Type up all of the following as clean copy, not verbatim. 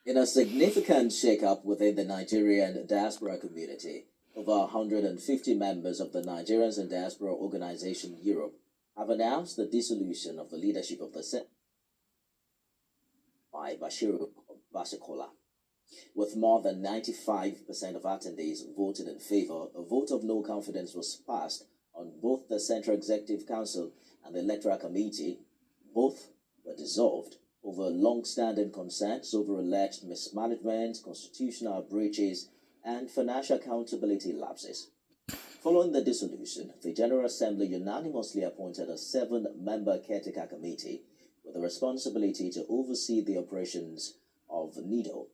In a significant shakeup within the Nigerian diaspora community, over 150 members of the Nigerians in Diaspora Organization Europe have announced the dissolution of the leadership of the Senate by Bashiru Basikola. With more than 95% of attendees voted in favor, a vote of no confidence was passed on both the Central Executive Council and the Electoral Committee. Both were dissolved over long-standing concerns over alleged mismanagement, constitutional breaches, and financial accountability lapses. Following the dissolution, the General Assembly unanimously appointed a 7-member caretaker committee with the responsibility to oversee the operations of NIDO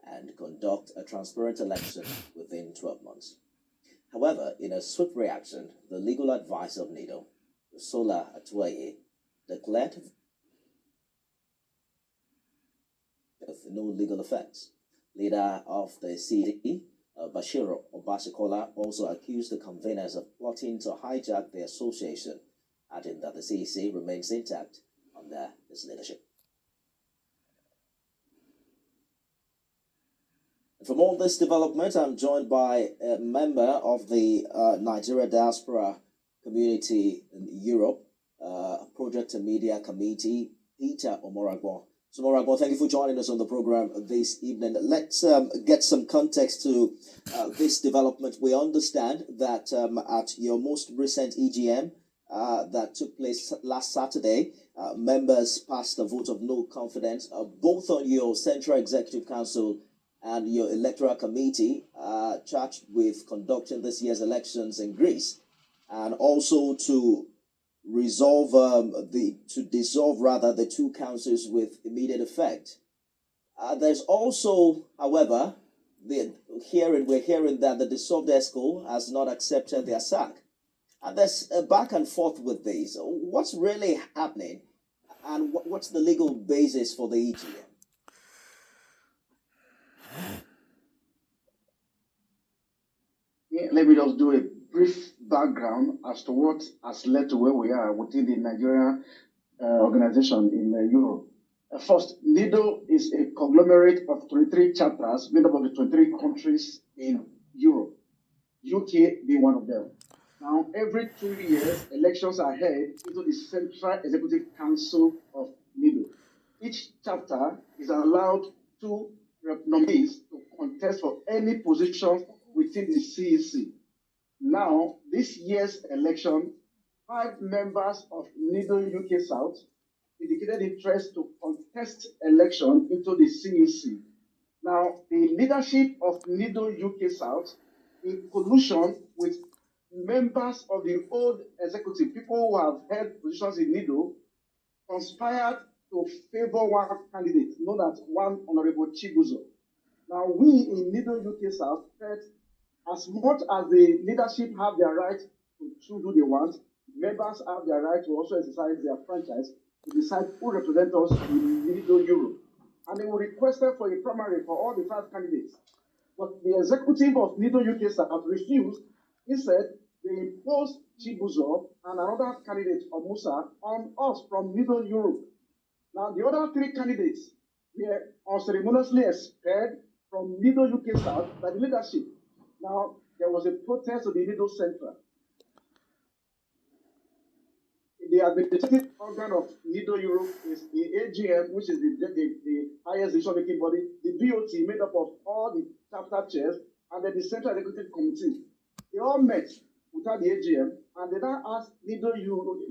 and conduct a transparent election within 12 months. However, in a swift reaction, the legal advisor of NIDO, Sola Atuaye, declared with no legal effects. Leader of the CD, Bashir Obasikola, also accused the conveners of plotting to hijack the association, adding that the CEC remains intact under his leadership. From all this development, I'm joined by a member of the Nigeria Diaspora Community in Europe, Project and Media Committee, Peter Omoragbo. So, Omoragbo, thank you for joining us on the program this evening. Let's get some context to this development. We understand that at your most recent EGM that took place last Saturday, members passed a vote of no confidence, both on your Central Executive Council and your electoral committee charged with conducting this year's elections in Greece, and also to dissolve the two councils with immediate effect. There's also, however, we're hearing that the dissolved ESCO has not accepted their sack, and there's a back and forth with this. What's really happening, and what's the legal basis for the EGM? Let me just do a brief background as to what has led to where we are within the Nigerian organization in Europe. First, NIDO is a conglomerate of 23 chapters made up of the 23 countries in Europe, UK being one of them. Now, every 2 years, elections are held into the Central Executive Council of NIDO. Each chapter is allowed 2 nominees to contest for any position within the CEC. Now, this year's election, 5 members of NIDO UK South indicated interest to contest election into the CEC. Now, the leadership of NIDO UK South, in collusion with members of the old executive, people who have held positions in NIDO, conspired to favor one candidate, known as one Honorable Chibuzo. Now, we in NIDO UK South felt as much as the leadership have their right to choose who they want, members have their right to also exercise their franchise to decide who represents us in NIDO Europe. And they were requested for a primary for all the 5 candidates. But the executive of NIDO UK South refused. Instead, they imposed Chibuzo and another candidate, Musa, on us from NIDO Europe. Now, the other 3 candidates were unceremoniously expelled from NIDO UK South by the leadership. Now, there was a protest to the NIDO Central. The administrative organ of NIDO Europe is the AGM, which is the highest decision-making body, the BOT, made up of all the chapter chairs, and then the Central Executive Committee. They all met without the AGM, and they now asked NIDO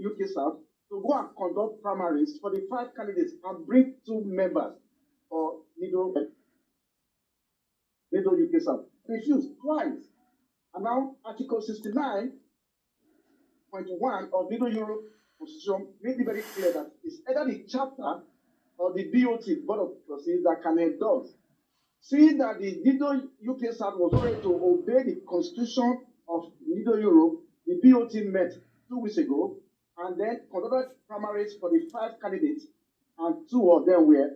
UK South to go and conduct primaries for the 5 candidates and bring 2 members for NIDO UK South. Refused twice. And now Article 69.1 of NIDO Europe Constitution made it very clear that it's either the chapter or the BOT, Board of Trustees, that can endorse. Seeing that the NIDO UK South was ready to obey the Constitution of NIDO Europe, the BOT met 2 weeks ago and then conducted primaries for the 5 candidates, and 2 of them were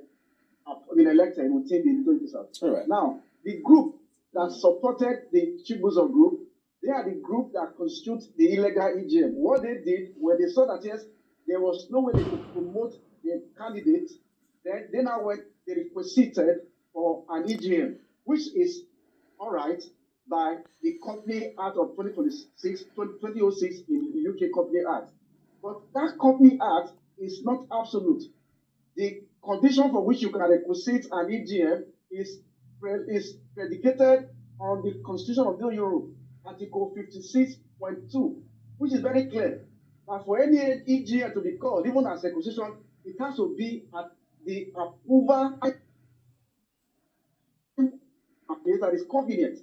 elected within the NIDO UK South. All right. Now, the group that supported the Chibuzo group, they are the group that constitutes the illegal EGM. What they did, when they saw that yes, there was no way they could promote the candidate, then they now went, they requisited for an EGM, which is all right by the Company Act of 2006 in the UK Company Act. But that Company Act is not absolute. The condition for which you can requisite an EGM is predicated on the Constitution of Europe, Article 56.2, which is very clear. And for any EGM to be called, even as a constitution, it has to be at the approval that is convenient.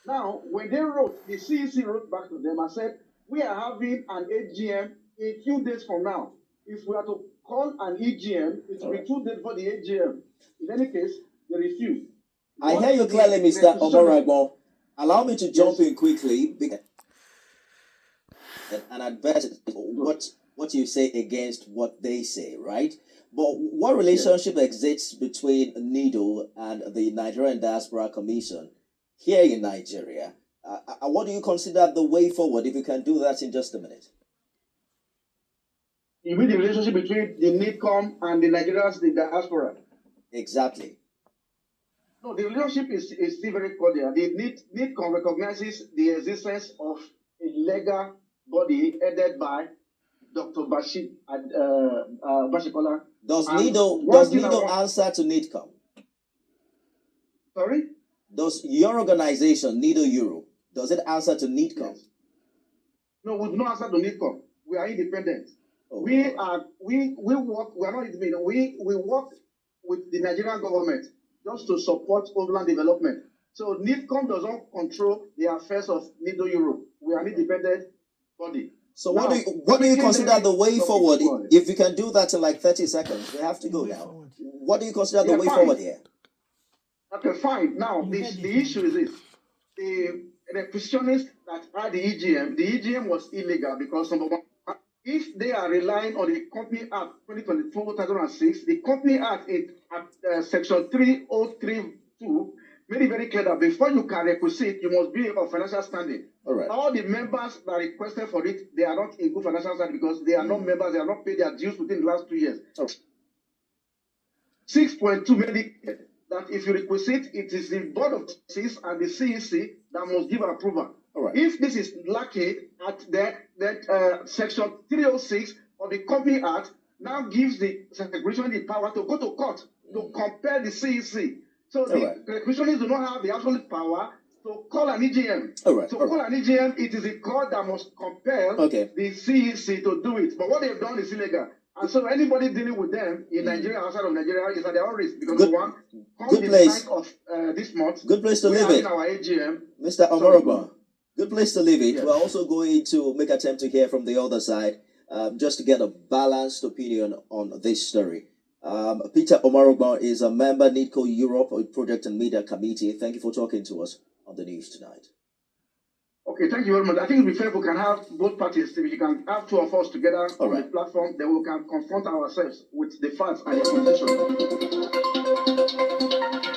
Now, when they wrote, the CEC wrote back to them and said, we are having an AGM a few days from now. If we are to call an EGM, it will be 2 days for the AGM. In any case, they refuse. I hear you clearly, Mr. Omoragbo. Allow me to jump in quickly and advert what you say against what they say, right? But what relationship exists between NIDO and the Nigerian Diaspora Commission here in Nigeria? What do you consider the way forward, if you can do that in just a minute? You mean the relationship between the NIDCOM and the Nigerians, the diaspora? Exactly. No, the relationship is still very cordial. The NIDCOM recognizes the existence of a legal body headed by Dr. Bashikola. Does NIDO answer to NIDCOM? Sorry? Does your organization, NIDO Europe, does it answer to NIDCOM? Yes. No, we do not answer to NIDCOM. We are independent. Oh, we work, we are not independent. We work with the Nigerian government just to support overland development. So NIDCOM does not control the affairs of NIDO Europe. We are an independent body. So now, what do you consider the way forward? If you can do that in like 30 seconds, we have to go now. Forward. What do you consider the way forward here? Okay, fine. Now, the issue is this. The requisitionists that had the EGM was illegal because, number one, if they are relying on the Company Act 2024-2006, the Company Act at Section 3032 made it very clear that before you can requisite, you must be of financial standing. All right. All the members that requested for it, they are not in good financial standing because they are not members, they have not paid their dues within the last 2 years. 6.2 made it clear that if you requisite, it is the Board of Trustees and the CEC that must give approval. Right. If this is lacking at that Section 306 of the Company Act, now gives the Secretary the power to go to court to compel the CEC. So the requisitionists do not have the absolute power to call an EGM. Call an EGM, it is a court that must compel the CEC to do it. But what they've done is illegal. And so anybody dealing with them in Nigeria, outside of Nigeria, is at their own risk. Because good place. Of this month, good place to leave it. Our AGM. Mr. Omoragbo, good place to leave it. Yes. We're also going to make an attempt to hear from the other side, just to get a balanced opinion on this story. Peter Omoragbo is a member, NIDCO Europe, Project and Media Committee. Thank you for talking to us on the news tonight. Okay, thank you very much. I think it would be fair if we can have both parties. If you can have two of us together on the platform, then we can confront ourselves with the facts and the position.